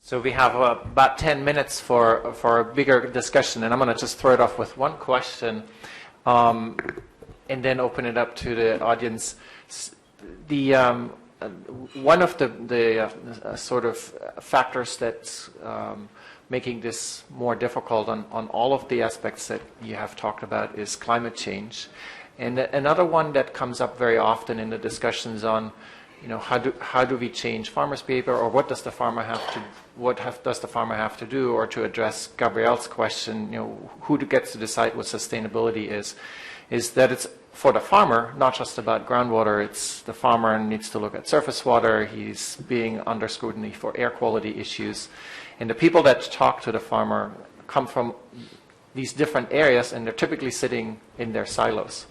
So we have about 10 minutes for a bigger discussion, and I'm going to just throw it off with one question and then open it up to the audience. One of the sort of factors that's making this more difficult on all of the aspects that you have talked about is climate change. And another one that comes up very often in the discussions on, how do we change farmers' behavior, or what does the farmer have to do, or to address Gabrielle's question, who gets to decide what sustainability is that it's for the farmer, not just about groundwater. It's the farmer needs to look at surface water. He's being under scrutiny for air quality issues. And the people that talk to the farmer come from these different areas, and they're typically sitting in their silos.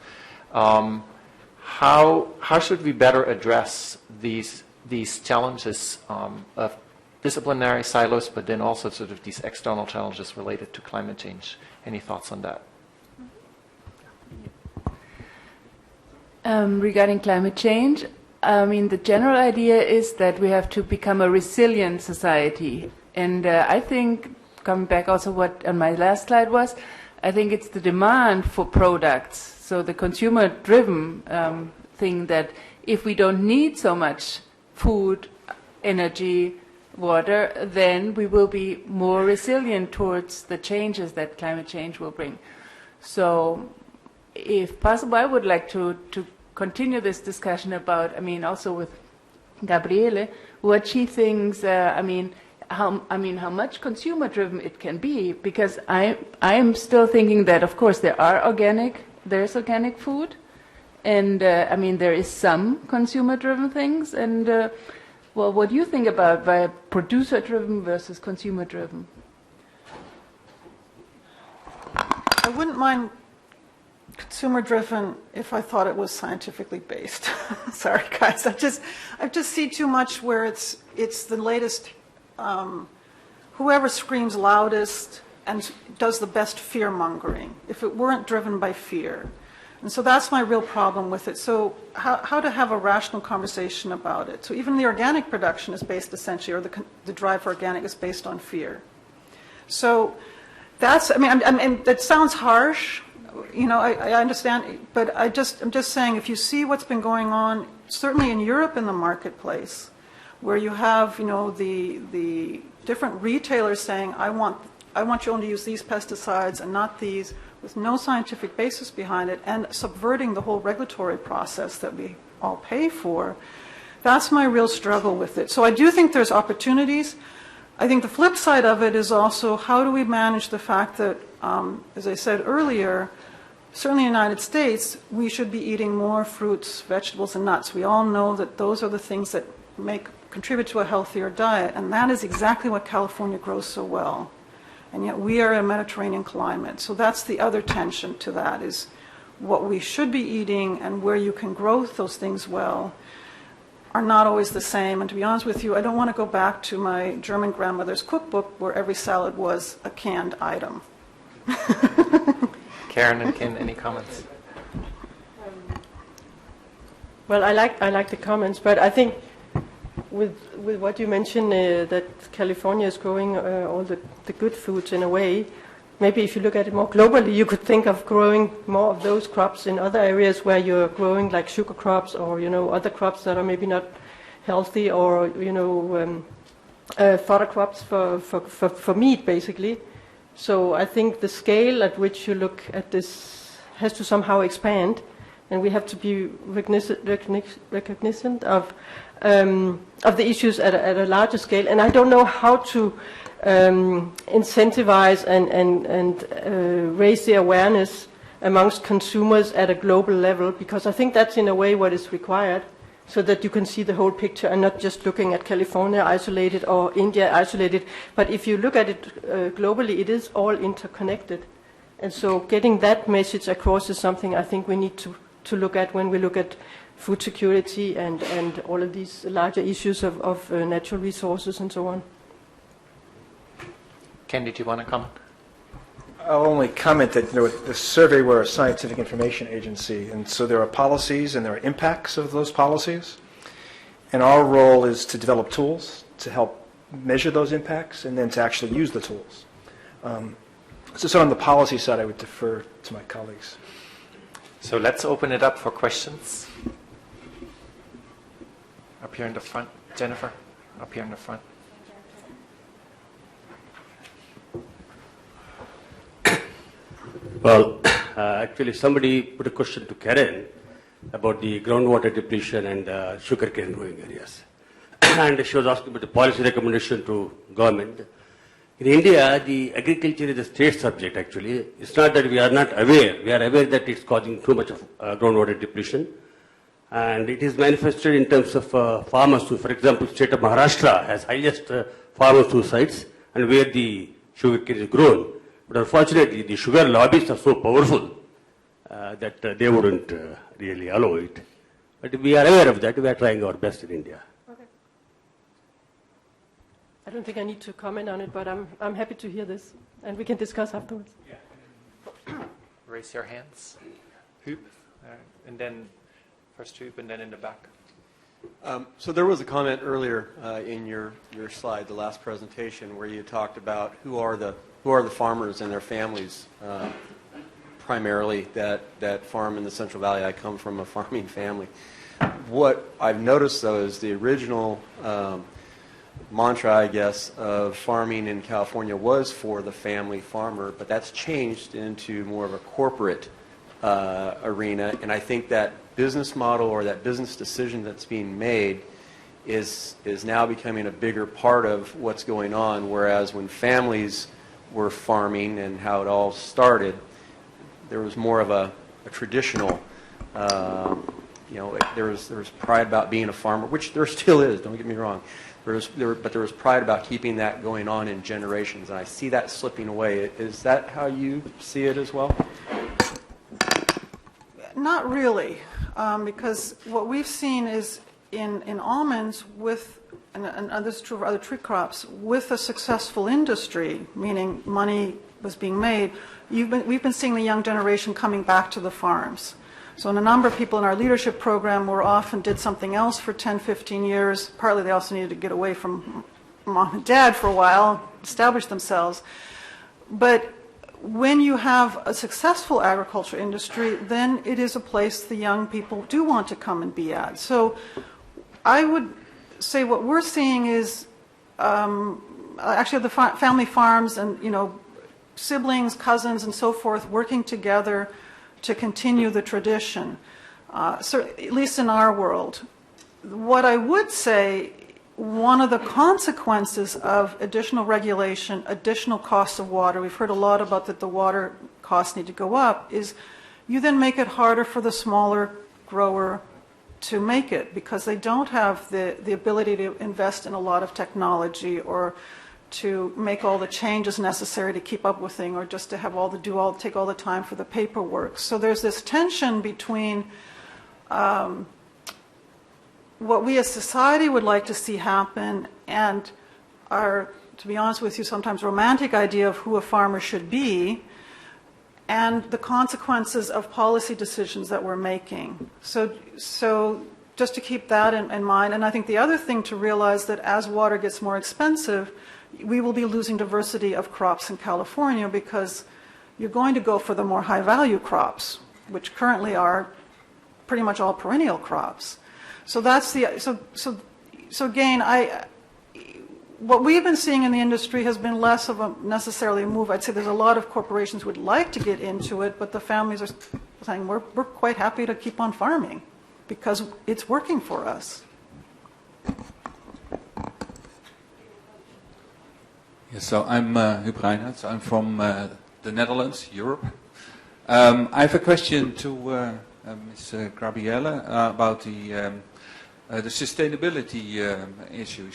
How should we better address these challenges of disciplinary silos, but then also sort of these external challenges related to climate change? Any thoughts on that? Regarding climate change, the general idea is that we have to become a resilient society. And I think, coming back also what on my last slide was, I think it's the demand for products, so the consumer-driven thing, that if we don't need so much food, energy, water, then we will be more resilient towards the changes that climate change will bring. So if possible, I would like to continue this discussion about, also with Gabriele, what she thinks, how much consumer-driven it can be, because I am still thinking that, of course, there's organic food, and there is some consumer-driven things, and what do you think about producer-driven versus consumer-driven? I wouldn't mind consumer-driven if I thought it was scientifically based. Sorry, guys. I just see too much where it's the latest. Whoever screams loudest and does the best fear-mongering, if it weren't driven by fear. And so that's my real problem with it. So how to have a rational conversation about it. So even the organic production is based essentially, or the drive for organic is based on fear. So that's, that sounds harsh, I understand, but I'm just saying, if you see what's been going on, certainly in Europe in the marketplace, where you have, the different retailers saying, I want you only to use these pesticides and not these, with no scientific basis behind it, and subverting the whole regulatory process that we all pay for. That's my real struggle with it. So I do think there's opportunities. I think the flip side of it is also, how do we manage the fact that, as I said earlier, certainly in the United States, we should be eating more fruits, vegetables, and nuts. We all know that those are the things that contribute to a healthier diet, and that is exactly what California grows so well. And yet we are in a Mediterranean climate. So that's the other tension to that, is what we should be eating and where you can grow those things well are not always the same. And to be honest with you, I don't want to go back to my German grandmother's cookbook where every salad was a canned item. Karen and Ken, any comments? Well, I like the comments, but I think with what you mentioned, that California is growing all the good foods in a way, maybe if you look at it more globally, you could think of growing more of those crops in other areas where you're growing like sugar crops, or other crops that are maybe not healthy, or fodder crops for meat, basically. So I think the scale at which you look at this has to somehow expand, and we have to be recognizant of the issues at a larger scale. And I don't know how to incentivize and raise the awareness amongst consumers at a global level, because I think that's in a way what is required, so that you can see the whole picture and not just looking at California isolated or India isolated. But if you look at it globally, it is all interconnected. And so getting that message across is something I think we need to look at when we look at food security and all of these larger issues of natural resources and so on. Ken, did you want to comment? I'll only comment that the survey, we're a scientific information agency, and so there are policies and there are impacts of those policies. And our role is to develop tools to help measure those impacts and then to actually use the tools. So on the policy side, I would defer to my colleagues. So let's open it up for questions. Up here in the front, Jennifer, up here in the front. Well, actually, somebody put a question to Karen about the groundwater depletion and sugarcane growing areas. And she was asking about the policy recommendation to government. In India, the agriculture is a state subject, actually. It's not that we are not aware. We are aware that it's causing too much of groundwater depletion. And it is manifested in terms of farmer suicide. For example, state of Maharashtra has highest farmer suicides and where the sugarcane is grown. But unfortunately, the sugar lobbies are so powerful that they wouldn't really allow it. But we are aware of that. We are trying our best in India. Okay. I don't think I need to comment on it, but I'm happy to hear this, and we can discuss afterwards. Raise your hands. Hoop, and then first Hoop, and then in the back. So there was a comment earlier in your slide, the last presentation, where you talked about who are the farmers and their families, primarily that farm in the Central Valley. I come from a farming family. What I've noticed, though, is the original mantra, I guess, of farming in California was for the family farmer, but that's changed into more of a corporate arena, and I think that business model or that business decision that's being made is now becoming a bigger part of what's going on, whereas when families were farming and how it all started, there was more of a traditional, there was pride about being a farmer, which there still is, don't get me wrong. But there was pride about keeping that going on in generations, and I see that slipping away. Is that how you see it as well? Not really, because what we've seen is in almonds with, and this is true for other tree crops, with a successful industry, meaning money was being made, we've been seeing the young generation coming back to the farms. So a number of people in our leadership program were off and did something else for 10, 15 years. Partly they also needed to get away from mom and dad for a while, establish themselves. But when you have a successful agriculture industry, then it is a place the young people do want to come and be at. So I would say what we're seeing is actually the family farms and, siblings, cousins, and so forth working together to continue the tradition, so at least in our world. What I would say, one of the consequences of additional regulation, additional costs of water, we've heard a lot about that the water costs need to go up, is you then make it harder for the smaller grower to make it because they don't have the ability to invest in a lot of technology or to make all the changes necessary to keep up with things, or just to have take all the time for the paperwork. So there's this tension between what we as society would like to see happen and our, to be honest with you, sometimes romantic idea of who a farmer should be, and the consequences of policy decisions that we're making. So just to keep that in mind. And I think the other thing to realize that as water gets more expensive, we will be losing diversity of crops in California because you're going to go for the more high-value crops, which currently are pretty much all perennial crops. So that's so again, what we've been seeing in the industry has been less of a necessarily a move. I'd say there's a lot of corporations who would like to get into it, but the families are saying we're quite happy to keep on farming because it's working for us. Yes, so I'm Huub Reinhardt. I'm from the Netherlands, Europe. I have a question to Ms. Gabrielle about the sustainability issue.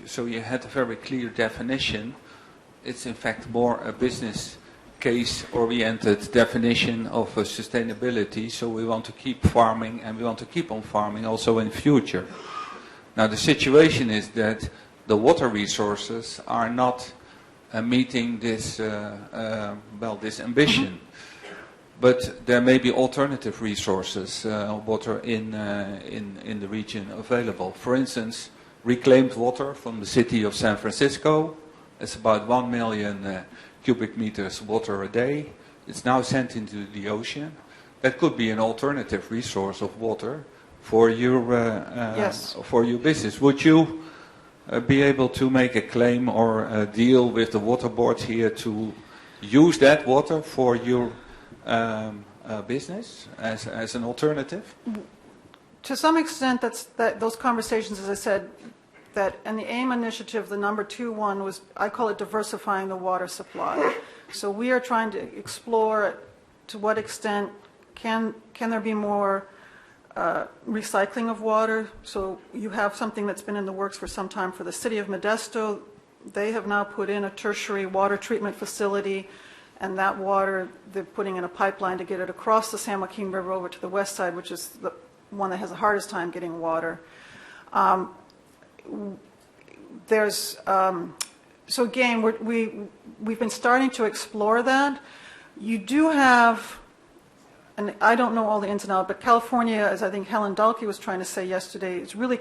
So you had a very clear definition. It's in fact more a business case-oriented definition of sustainability. So we want to keep farming and we want to keep on farming also in future. Now the situation is that the water resources are not meeting this this ambition. But there may be alternative resources, water in the region available. For instance, reclaimed water from the city of San Francisco. It's about 1 million cubic meters water a day. It's now sent into the ocean. That could be an alternative resource of water for your Yes. for your business. Would you be able to make a claim or a deal with the water board here to use that water for your business as an alternative? To some extent, those conversations, as I said, that and the AIM initiative, the number 2 one was, I call it diversifying the water supply. So we are trying to explore to what extent can there be more recycling of water. So you have something that's been in the works for some time for the city of Modesto. They have now put in a tertiary water treatment facility, and that water, they're putting in a pipeline to get it across the San Joaquin River over to the west side, which is the one that has the hardest time getting water. So again, we've been starting to explore that. You do have, and I don't know all the ins and outs, but California, as I think Helen Dalkey was trying to say yesterday, it's really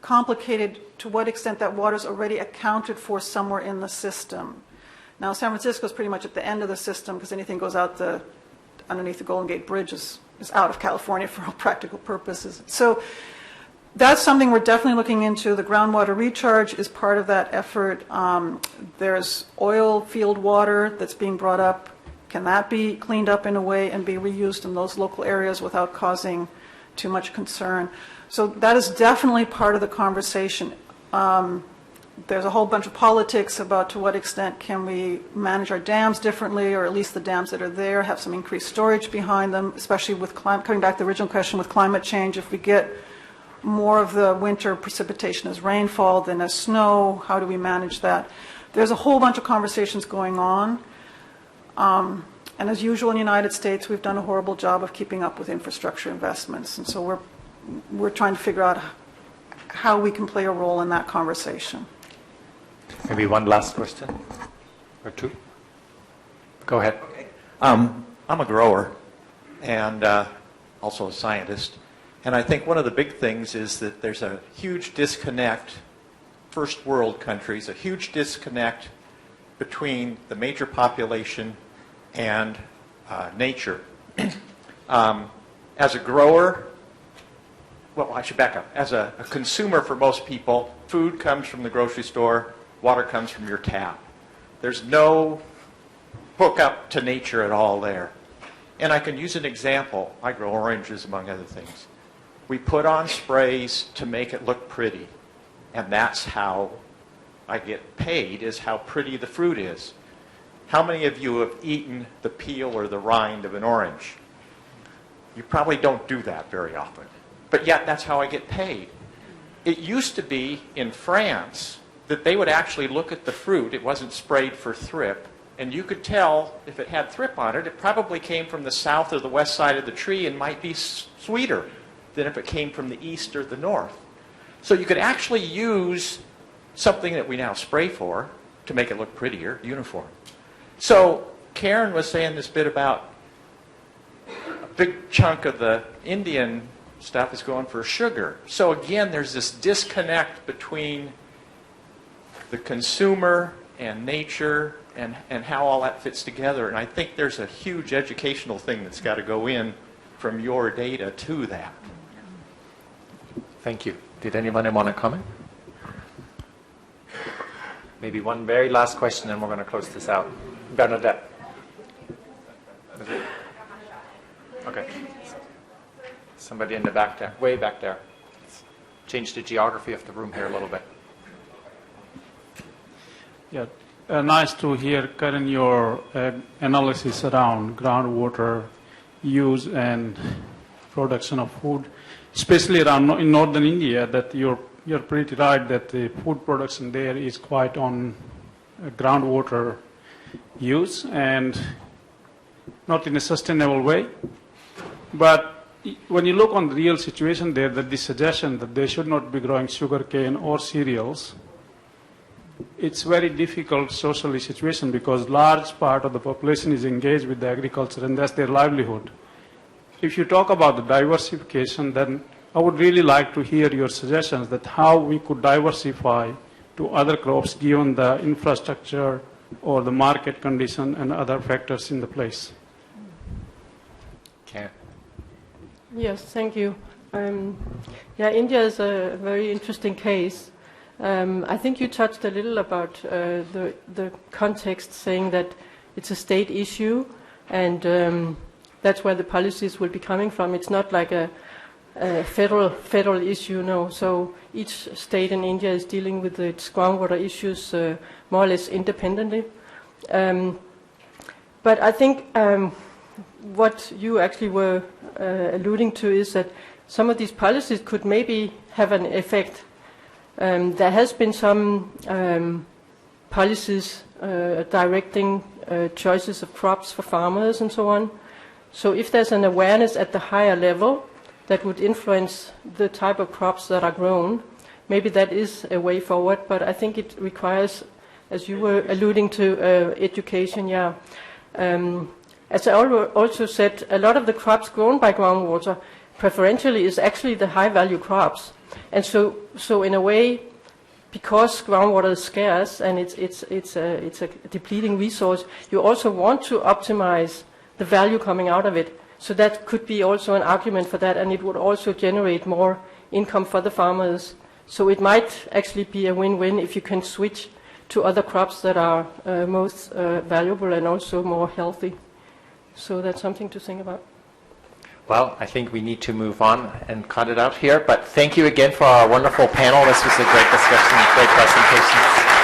complicated to what extent that water is already accounted for somewhere in the system. Now, San Francisco is pretty much at the end of the system because anything goes out underneath the Golden Gate Bridge is out of California for all practical purposes. So that's something we're definitely looking into. The groundwater recharge is part of that effort. There's oil field water that's being brought up. Can that be cleaned up in a way and be reused in those local areas without causing too much concern? So that is definitely part of the conversation. There's a whole bunch of politics about to what extent can we manage our dams differently, or at least the dams that are there have some increased storage behind them, especially with coming back to the original question with climate change. If we get more of the winter precipitation as rainfall than as snow, how do we manage that? There's a whole bunch of conversations going on. And as usual in the United States, we've done a horrible job of keeping up with infrastructure investments. And so we're trying to figure out how we can play a role in that conversation. Maybe one last question or two. Go ahead. Okay. I'm a grower and also a scientist. And I think one of the big things is that there's a huge disconnect, first world countries, a huge disconnect between the major population and nature. As a grower, well, I should back up. As a consumer for most people, food comes from the grocery store, water comes from your tap. There's no hookup to nature at all there. And I can use an example. I grow oranges, among other things. We put on sprays to make it look pretty. And that's how I get paid, is how pretty the fruit is. How many of you have eaten the peel or the rind of an orange? You probably don't do that very often. But yet, that's how I get paid. It used to be in France that they would actually look at the fruit. It wasn't sprayed for thrip. And you could tell if it had thrip on it, it probably came from the south or the west side of the tree and might be sweeter than if it came from the east or the north. So you could actually use something that we now spray for to make it look prettier, uniform. So Karen was saying this bit about a big chunk of the Indian stuff is going for sugar. So again, there's this disconnect between the consumer and nature and how all that fits together. And I think there's a huge educational thing that's got to go in from your data to that. Thank you. Did anyone want to comment? Maybe one very last question, and we're going to close this out. Bernadette. Okay. Somebody in the back there, way back there. Change the geography of the room here a little bit. Yeah, nice to hear, Karen, your analysis around groundwater use and production of food, especially around in northern India. That you're pretty right that the food production there is quite on groundwater use and not in a sustainable way. But when you look on the real situation there, that the suggestion that they should not be growing sugarcane or cereals, it's very difficult socially situation because large part of the population is engaged with the agriculture and that's their livelihood. If you talk about the diversification, then I would really like to hear your suggestions that how we could diversify to other crops given the infrastructure or the market condition and other factors in the place. Okay. Yes, thank you. Yeah, India is a very interesting case. I think you touched a little about the context, saying that it's a state issue, and that's where the policies will be coming from. It's not like a federal issue, no. So each state in India is dealing with its groundwater issues more or less independently. But I think what you actually were alluding to is that some of these policies could maybe have an effect. There has been some policies directing choices of crops for farmers and so on. So if there's an awareness at the higher level that would influence the type of crops that are grown, maybe that is a way forward, but I think it requires, as you were alluding to, education, yeah. As I also said, a lot of the crops grown by groundwater preferentially is actually the high-value crops. And so in a way, because groundwater is scarce and it's a depleting resource, you also want to optimize the value coming out of it. So that could be also an argument for that, and it would also generate more income for the farmers. So it might actually be a win-win if you can switch to other crops that are most valuable and also more healthy. So that's something to think about. Well, I think we need to move on and cut it out here, but thank you again for our wonderful panel. This was a great discussion, great presentation.